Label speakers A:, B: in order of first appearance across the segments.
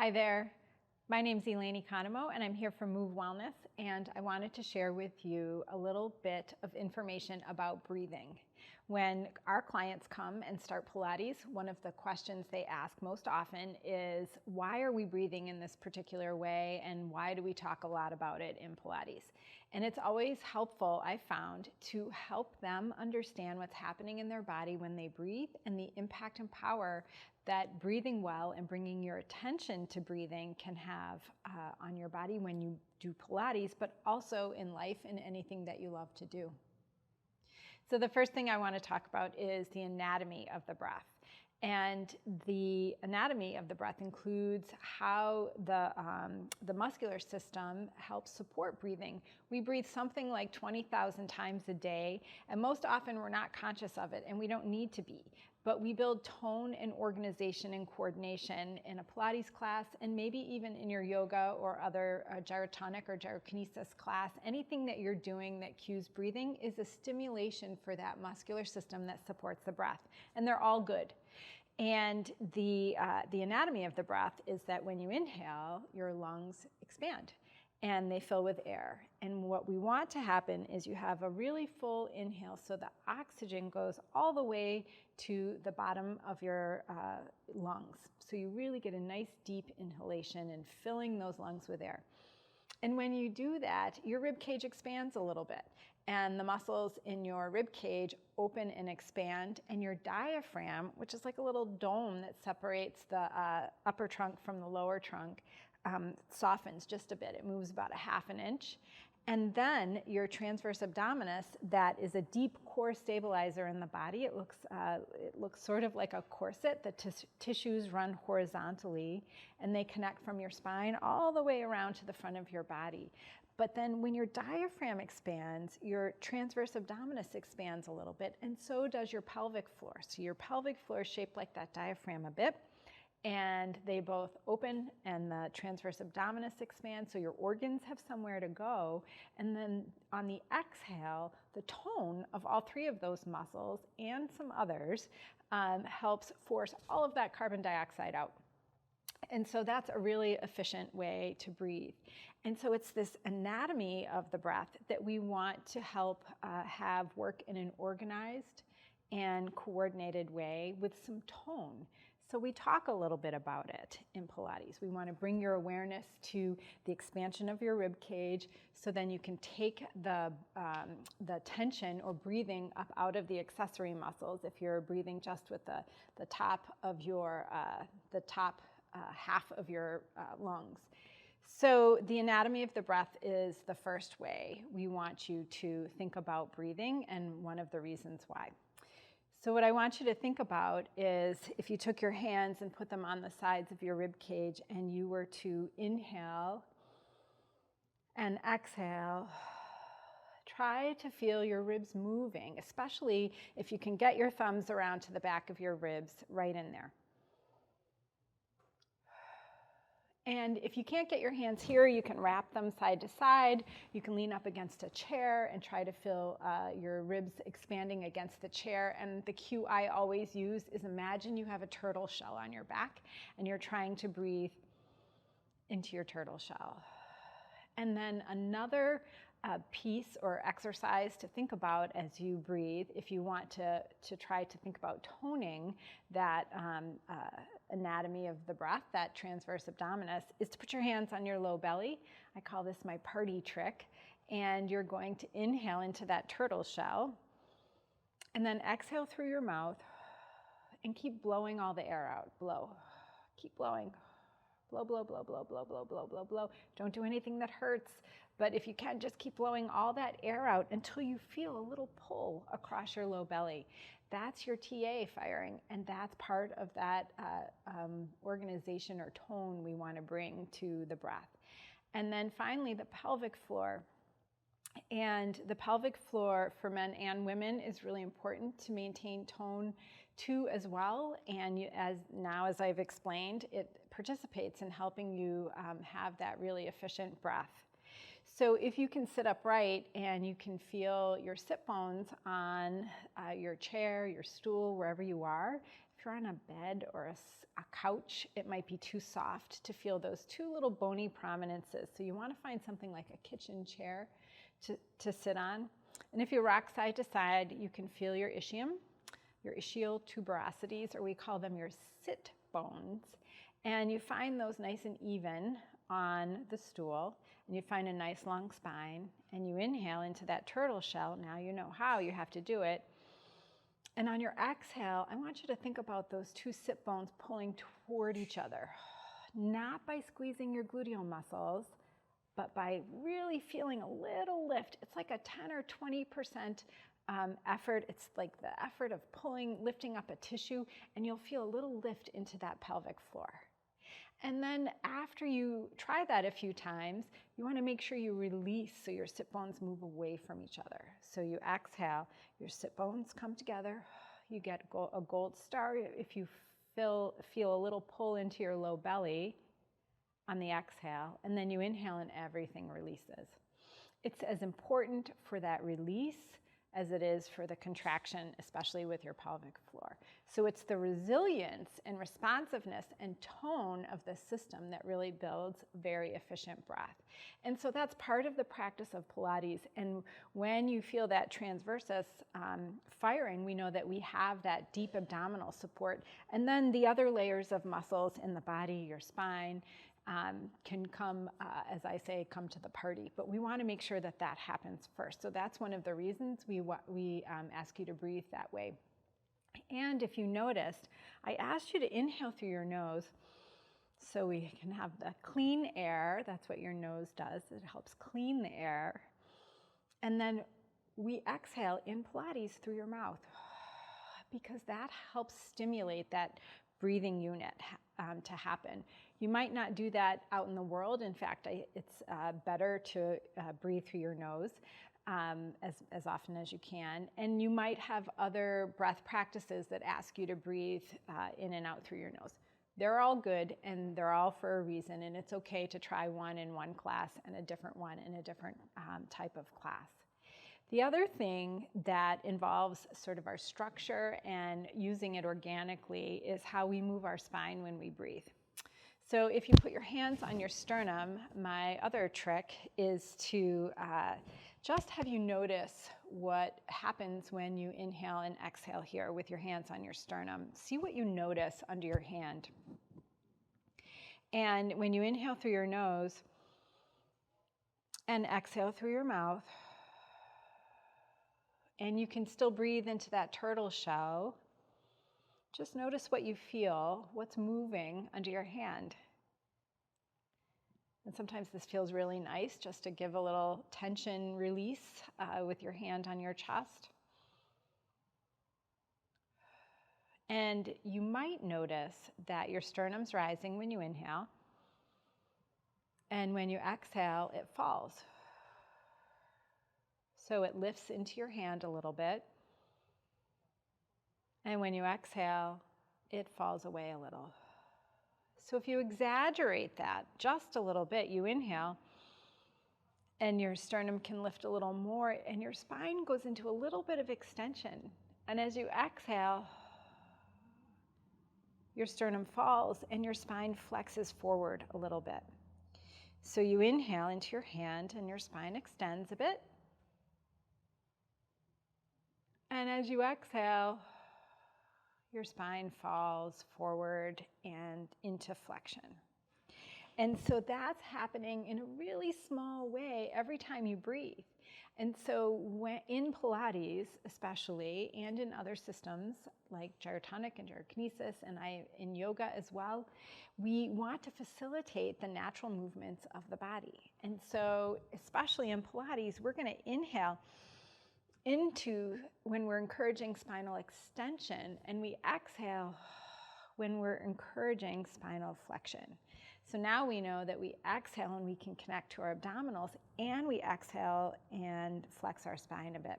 A: Hi there. My name's Elaine Economou and I'm here from Move Wellness, and I wanted to share with you a little bit of information about breathing. When our clients come and start Pilates, one of the questions they ask most often is, why are we breathing in this particular way and why do we talk a lot about it in Pilates? And it's always helpful, I found, to help them understand what's happening in their body when they breathe and the impact and power that breathing well and bringing your attention to breathing can have on your body when you do Pilates, but also in life and anything that you love to do. So the first thing I want to talk about is the anatomy of the breath. And the anatomy of the breath includes how the muscular system helps support breathing. We breathe something like 20,000 times a day, and most often we're not conscious of it, and we don't need to be. But we build tone and organization and coordination in a Pilates class, and maybe even in your yoga or other gyrotonic or gyrokinesis class. Anything that you're doing that cues breathing is a stimulation for that muscular system that supports the breath, and they're all good. And the anatomy of the breath is that when you inhale, your lungs expand and they fill with air. And what we want to happen is you have a really full inhale so the oxygen goes all the way to the bottom of your lungs. So you really get a nice deep inhalation and filling those lungs with air. And when you do that, your rib cage expands a little bit, and the muscles in your rib cage open and expand, and your diaphragm, which is like a little dome that separates the upper trunk from the lower trunk, softens just a bit. It moves about a half an inch. And then your transverse abdominis, that is a deep core stabilizer in the body. It looks sort of like a corset. The tissues run horizontally, and they connect from your spine all the way around to the front of your body. But then when your diaphragm expands, your transverse abdominis expands a little bit, and so does your pelvic floor. So your pelvic floor is shaped like that diaphragm a bit, and they both open and the transverse abdominis expands, so your organs have somewhere to go. And then on the exhale, the tone of all three of those muscles and some others helps force all of that carbon dioxide out. And so that's a really efficient way to breathe. And so it's this anatomy of the breath that we want to help have work in an organized and coordinated way with some tone. So we talk a little bit about it in Pilates. We want to bring your awareness to the expansion of your rib cage, so then you can take the tension or breathing up out of the accessory muscles if you're breathing just with the top of your half of your lungs. So the anatomy of the breath is the first way we want you to think about breathing, and one of the reasons why. So what I want you to think about is if you took your hands and put them on the sides of your rib cage and you were to inhale and exhale, try to feel your ribs moving, especially if you can get your thumbs around to the back of your ribs right in there. And if you can't get your hands here, you can wrap them side to side. You can lean up against a chair and try to feel your ribs expanding against the chair. And the cue I always use is imagine you have a turtle shell on your back and you're trying to breathe into your turtle shell. And then another piece or exercise to think about as you breathe, if you want to try to think about toning that anatomy of the breath, that transverse abdominis, is to put your hands on your low belly. I call this my party trick. And you're going to inhale into that turtle shell, and then exhale through your mouth, and keep blowing all the air out. Blow. Keep blowing. Blow, blow, blow, blow, blow, blow, blow, blow, blow. Don't do anything that hurts. But if you can, just keep blowing all that air out until you feel a little pull across your low belly. That's your TA firing, and that's part of that organization or tone we want to bring to the breath. And then finally, the pelvic floor. And the pelvic floor for men and women is really important to maintain tone too as well. And as I've explained, it participates in helping you have that really efficient breath. So if you can sit upright and you can feel your sit bones on your chair, your stool, wherever you are, if you're on a bed or a couch, it might be too soft to feel those two little bony prominences. So you want to find something like a kitchen chair to sit on. And if you rock side to side, you can feel your ischial tuberosities, or we call them your sit bones. And you find those nice and even on the stool, and you find a nice long spine, and you inhale into that turtle shell. Now you know how you have to do it. And on your exhale, I want you to think about those two sit bones pulling toward each other, not by squeezing your gluteal muscles, but by really feeling a little lift. It's like a 10 or 20% effort. It's like the effort of lifting up a tissue, and you'll feel a little lift into that pelvic floor. And then after you try that a few times, you want to make sure you release so your sit bones move away from each other. So you exhale, your sit bones come together, you get a gold star if you feel a little pull into your low belly on the exhale, and then you inhale and everything releases. It's as important for that release as it is for the contraction, especially with your pelvic floor. So it's the resilience and responsiveness and tone of the system that really builds very efficient breath. And so that's part of the practice of Pilates. And when you feel that transversus firing, we know that we have that deep abdominal support. And then the other layers of muscles in the body, your spine, can come, as I say, come to the party. But we want to make sure that that happens first. So that's one of the reasons we ask you to breathe that way. And if you noticed, I asked you to inhale through your nose so we can have the clean air. That's what your nose does. It helps clean the air. And then we exhale in Pilates through your mouth, because that helps stimulate that breathing unit to happen. You might not do that out in the world. In fact, it's better to breathe through your nose as often as you can. And you might have other breath practices that ask you to breathe in and out through your nose. They're all good, and they're all for a reason, and it's okay to try one in one class and a different one in a different type of class. The other thing that involves sort of our structure and using it organically is how we move our spine when we breathe. So if you put your hands on your sternum, my other trick is to just have you notice what happens when you inhale and exhale here with your hands on your sternum. See what you notice under your hand. And when you inhale through your nose and exhale through your mouth, and you can still breathe into that turtle shell, just notice what you feel, what's moving under your hand. And sometimes this feels really nice, just to give a little tension release with your hand on your chest. And you might notice that your sternum's rising when you inhale, and when you exhale, it falls. So it lifts into your hand a little bit, and when you exhale, it falls away a little. So if you exaggerate that just a little bit, you inhale, and your sternum can lift a little more, and your spine goes into a little bit of extension. And as you exhale, your sternum falls, and your spine flexes forward a little bit. So you inhale into your hand, and your spine extends a bit. And as you exhale, your spine falls forward and into flexion. And so that's happening in a really small way every time you breathe. And so in Pilates especially, and in other systems like gyrotonic and gyrokinesis, and in yoga as well, we want to facilitate the natural movements of the body. And so especially in Pilates, we're going to inhale into when we're encouraging spinal extension, and we exhale when we're encouraging spinal flexion. So now we know that we exhale and we can connect to our abdominals, and we exhale and flex our spine a bit,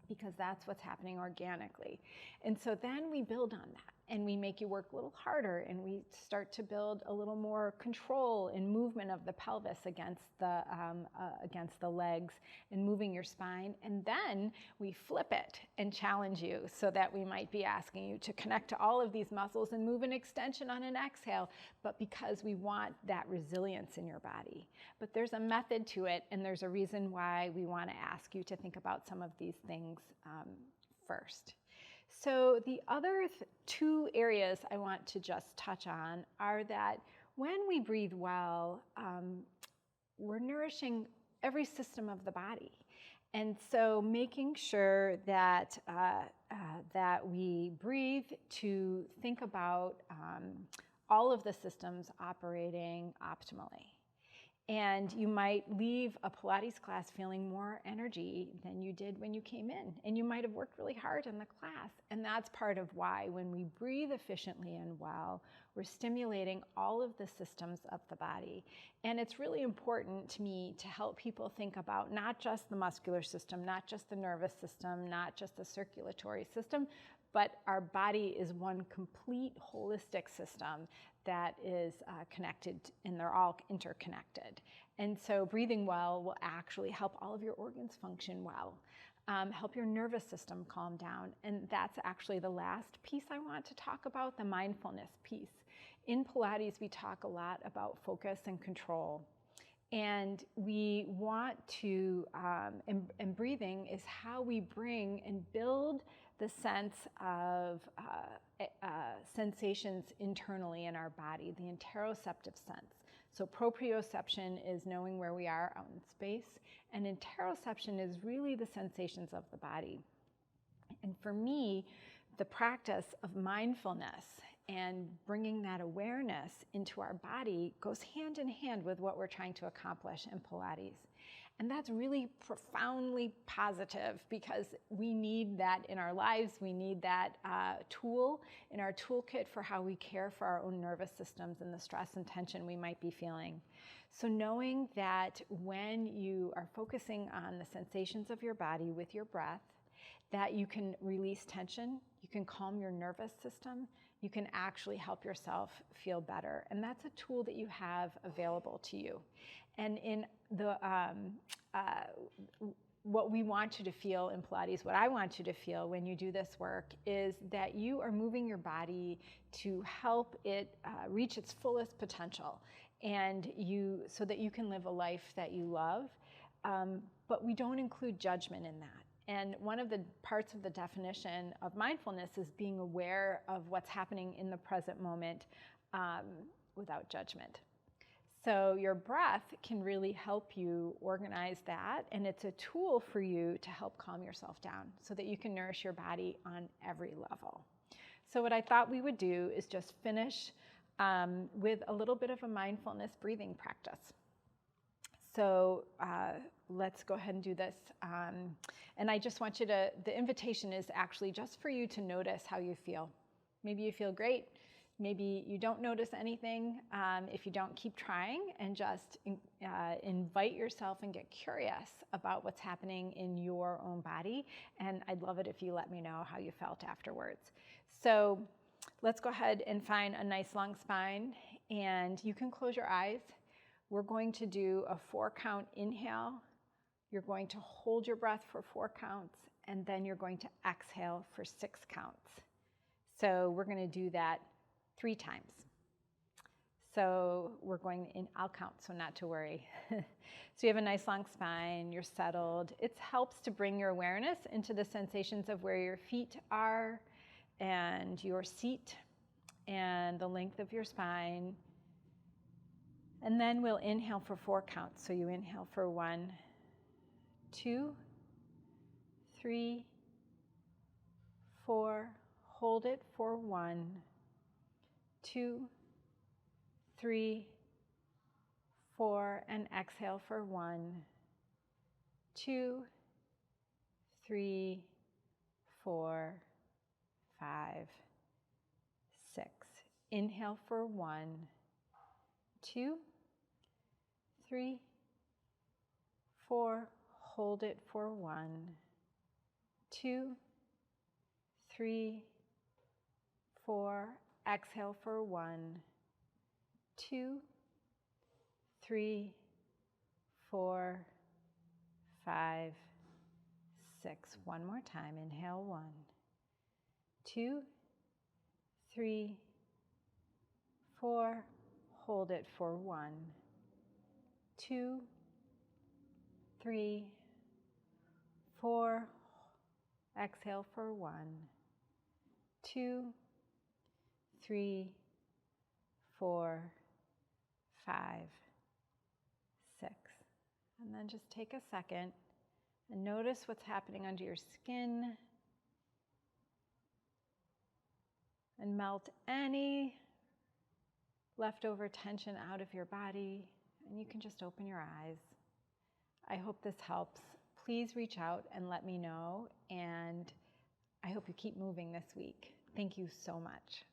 A: because that's what's happening organically. And so then we build on that, and we make you work a little harder, and we start to build a little more control and movement of the pelvis against the legs and moving your spine. And then we flip it and challenge you, so that we might be asking you to connect to all of these muscles and move an extension on an exhale, but because we want that resilience in your body. But there's a method to it, and there's a reason why we want to ask you to think about some of these things first. So the other two areas I want to just touch on are that when we breathe well, we're nourishing every system of the body. And so making sure that, that we breathe to think about all of the systems operating optimally. And you might leave a Pilates class feeling more energy than you did when you came in. And you might have worked really hard in the class. And that's part of why when we breathe efficiently and well, we're stimulating all of the systems of the body. And it's really important to me to help people think about not just the muscular system, not just the nervous system, not just the circulatory system, but our body is one complete holistic system that is connected, and they're all interconnected. And so breathing well will actually help all of your organs function well, help your nervous system calm down. And that's actually the last piece I want to talk about, the mindfulness piece. In Pilates, we talk a lot about focus and control. And we want to, and breathing is how we bring and build the sense of sensations internally in our body, the interoceptive sense. So proprioception is knowing where we are out in space, and interoception is really the sensations of the body. And for me, the practice of mindfulness and bringing that awareness into our body goes hand in hand with what we're trying to accomplish in Pilates. And that's really profoundly positive, because we need that in our lives. We need that tool in our toolkit for how we care for our own nervous systems and the stress and tension we might be feeling. So knowing that when you are focusing on the sensations of your body with your breath, that you can release tension, you can calm your nervous system, you can actually help yourself feel better. And that's a tool that you have available to you. And in the what we want you to feel in Pilates, what I want you to feel when you do this work, is that you are moving your body to help it reach its fullest potential, and so that you can live a life that you love. But we don't include judgment in that. And one of the parts of the definition of mindfulness is being aware of what's happening in the present moment without judgment. So your breath can really help you organize that, and it's a tool for you to help calm yourself down so that you can nourish your body on every level. So what I thought we would do is just finish with a little bit of a mindfulness breathing practice. So let's go ahead and do this. And I just want you to, the invitation is actually just for you to notice how you feel. Maybe you feel great. Maybe you don't notice anything. If you don't, keep trying, and just invite yourself and get curious about what's happening in your own body. And I'd love it if you let me know how you felt afterwards. So let's go ahead and find a nice long spine, and you can close your eyes. We're going to do a 4-count inhale. You're going to hold your breath for 4 counts, and then you're going to exhale for 6 counts. So we're going to do that 3 times. So we're going in, I'll count, so not to worry. So you have a nice long spine, you're settled. It helps to bring your awareness into the sensations of where your feet are and your seat and the length of your spine. And then we'll inhale for 4 counts. So you inhale for 1, 2, 3, 4. Hold it for 1, 2, 3, 4, and exhale for 1, 2, 3, 4, 5, 6. Inhale for 1, 2, 3, 4. Hold it for 1, 2, 3, 4. Exhale for 1, 2, 3, 4, 5, 6. One more time. Inhale 1, 2, 3, 4. Hold it for 1, 2, 3, 4. Exhale for 1, 2, 3, 4, 5, 6. And then just take a second and notice what's happening under your skin and melt any leftover tension out of your body, and you can just open your eyes. I hope this helps. Please reach out and let me know, and I hope you keep moving this week. Thank you so much.